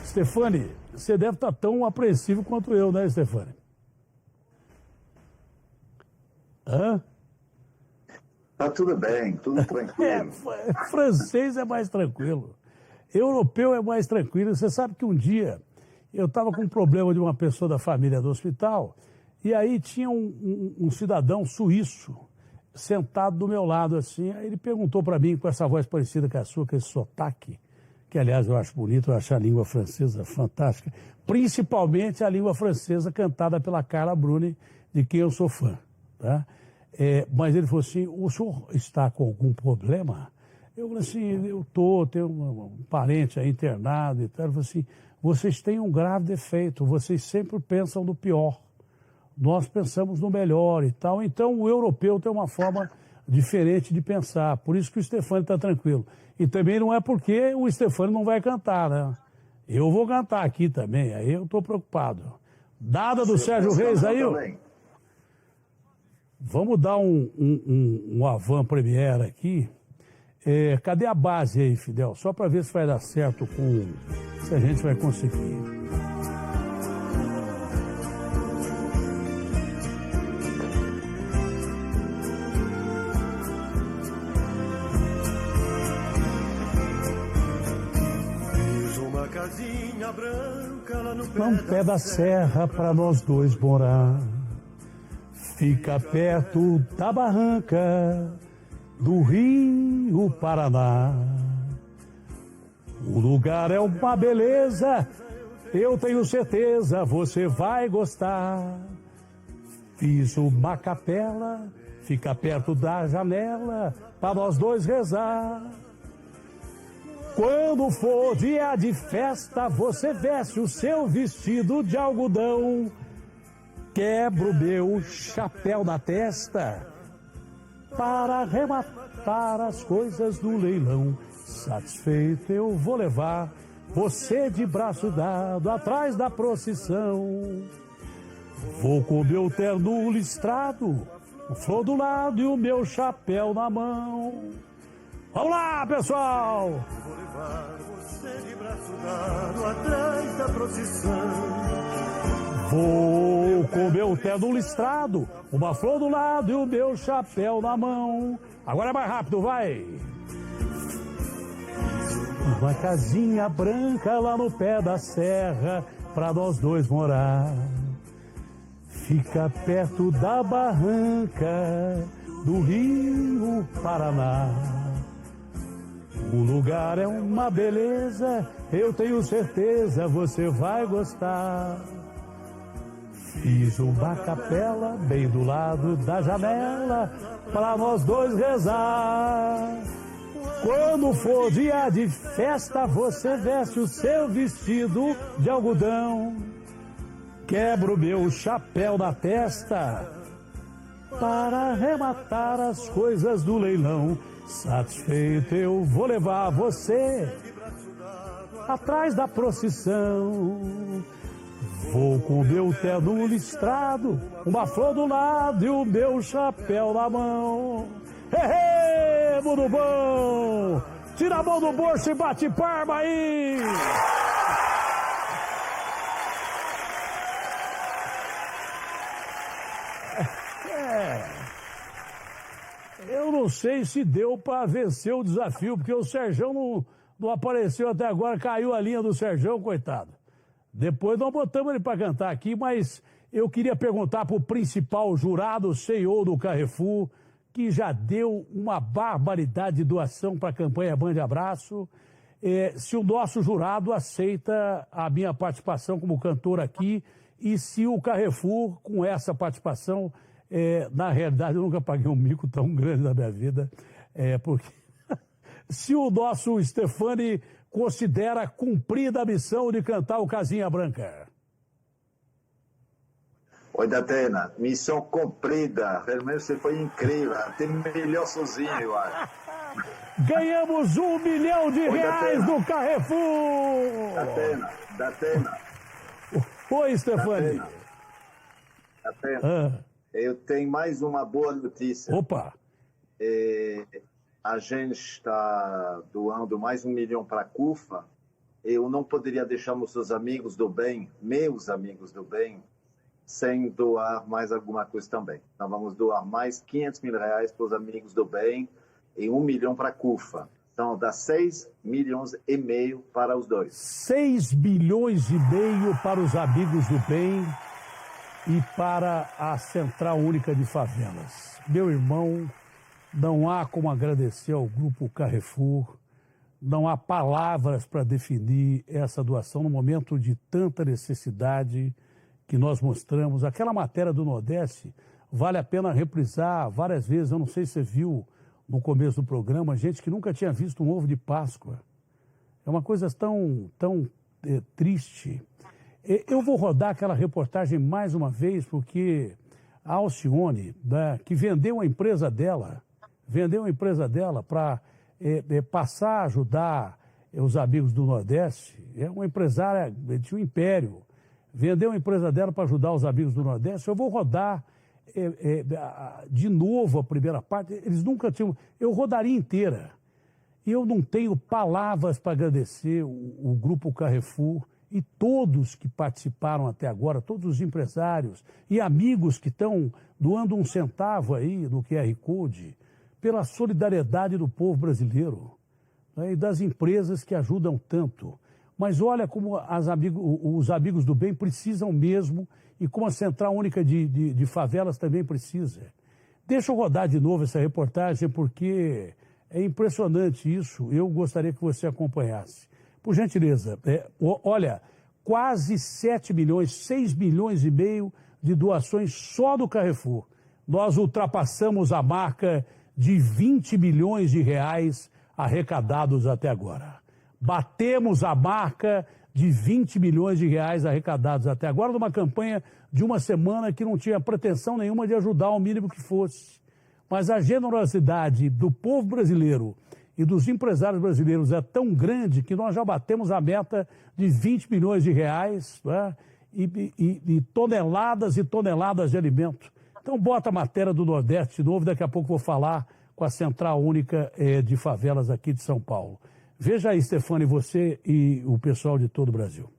Stefani, você deve estar tão apreensivo quanto eu, né, Stefani? Hã? Tá tudo bem, tudo tranquilo. Francês é mais tranquilo. Europeu é mais tranquilo. Você sabe que um dia eu estava com um problema de uma pessoa da família do hospital e aí tinha um cidadão suíço sentado do meu lado assim. Aí ele perguntou para mim com essa voz parecida com a sua, com esse sotaque, que aliás eu acho bonito, eu acho a língua francesa fantástica, principalmente a língua francesa cantada pela Carla Bruni, de quem eu sou fã, tá? Mas ele falou assim, o senhor está com algum problema? Eu falei assim, tenho um parente aí internado e tal. Ele falou assim, vocês têm um grave defeito, vocês sempre pensam no pior. Nós pensamos no melhor e tal. Então o europeu tem uma forma diferente de pensar. Por isso que o Stefani está tranquilo. E também não é porque o Stefani não vai cantar, né? Eu vou cantar aqui também, aí eu estou preocupado. Dada do Sérgio Reis aí, vamos dar um avant premiere aqui. Cadê a base aí, Fidel? Só para ver se vai dar certo se a gente vai conseguir. Fiz uma casinha branca lá no pé da serra para nós dois morar. Fica perto da barranca do Rio Paraná. O lugar é uma beleza, eu tenho certeza você vai gostar. Fiz uma capela, fica perto da janela, para nós dois rezar. Quando for dia de festa, você veste o seu vestido de algodão. Quebro meu chapéu na testa para arrematar as coisas do leilão. Satisfeito eu vou levar você de braço dado atrás da procissão. Vou com meu terno listrado, o flor do lado e o meu chapéu na mão. Vamos lá, pessoal! Vou levar você de braço dado atrás da procissão. Vou com meu terno listrado, uma flor do lado e o meu chapéu na mão. Agora é mais rápido, vai! Uma casinha branca lá no pé da serra, pra nós dois morar. Fica perto da barranca do Rio Paraná. O lugar é uma beleza, eu tenho certeza você vai gostar. Fiz uma capela bem do lado da janela para nós dois rezar. Quando for dia de festa, você veste o seu vestido de algodão. Quebro meu chapéu na testa para arrematar as coisas do leilão. Satisfeito eu vou levar você atrás da procissão. Vou com o meu terno listrado, uma flor do lado e o meu chapéu na mão. Hehe, mundo bom! Tira a mão do bolso e bate palma aí! Eu não sei se deu para vencer o desafio, porque o Serjão não apareceu até agora, caiu a linha do Serjão, coitado. Depois nós botamos ele para cantar aqui, mas eu queria perguntar para o principal jurado, CEO do Carrefour, que já deu uma barbaridade de doação para a campanha Band Abraço, se o nosso jurado aceita a minha participação como cantor aqui e se o Carrefour, com essa participação, na realidade eu nunca paguei um mico tão grande na minha vida, porque se o nosso Stefani considera cumprida a missão de cantar o Casinha Branca. Oi, Datena, missão cumprida. Realmente você foi incrível. Até melhor sozinho, eu acho. Ganhamos R$1 milhão Datena. do Carrefour! Datena. Oi, Stefani. Datena. Eu tenho mais uma boa notícia. Opa! A gente está doando mais R$1 milhão para a CUFA eu não poderia deixar os seus amigos do bem, meus amigos do bem, sem doar mais alguma coisa também. Nós vamos doar mais R$500 mil para os amigos do bem e 1 milhão para a CUFA. Então, dá 6,5 milhões para os dois. 6,5 bilhões para os amigos do bem e para a Central Única de Favelas. Meu irmão, não há como agradecer ao Grupo Carrefour, não há palavras para definir essa doação no momento de tanta necessidade que nós mostramos. Aquela matéria do Nordeste vale a pena reprisar várias vezes. Eu não sei se você viu no começo do programa, gente que nunca tinha visto um ovo de Páscoa. É uma coisa tão triste. Eu vou rodar aquela reportagem mais uma vez, porque a Alcione, né, que vendeu a empresa dela para passar a ajudar os amigos do Nordeste, é uma empresária de um império, vendeu a empresa dela para ajudar os amigos do Nordeste. Eu vou rodar de novo a primeira parte. Eles nunca tinham... Eu rodaria inteira. Eu não tenho palavras para agradecer o Grupo Carrefour e todos que participaram até agora, todos os empresários e amigos que estão doando um centavo aí no QR Code, pela solidariedade do povo brasileiro, né, e das empresas que ajudam tanto. Mas olha como os amigos do bem precisam mesmo, e como a Central Única de Favelas também precisa. Deixa eu rodar de novo essa reportagem, porque é impressionante isso. Eu gostaria que você acompanhasse. Por gentileza, olha, quase 7 milhões, 6,5 milhões de doações só do Carrefour. Nós ultrapassamos a marca de 20 milhões de reais arrecadados até agora. Batemos a marca de 20 milhões de reais arrecadados até agora, numa campanha de uma semana que não tinha pretensão nenhuma de ajudar ao mínimo que fosse. Mas a generosidade do povo brasileiro e dos empresários brasileiros é tão grande que nós já batemos a meta de 20 milhões de reais, né? e toneladas e toneladas de alimento. Então bota a matéria do Nordeste de novo, daqui a pouco vou falar com a Central Única de Favelas aqui de São Paulo. Veja aí, Stefane, você e o pessoal de todo o Brasil.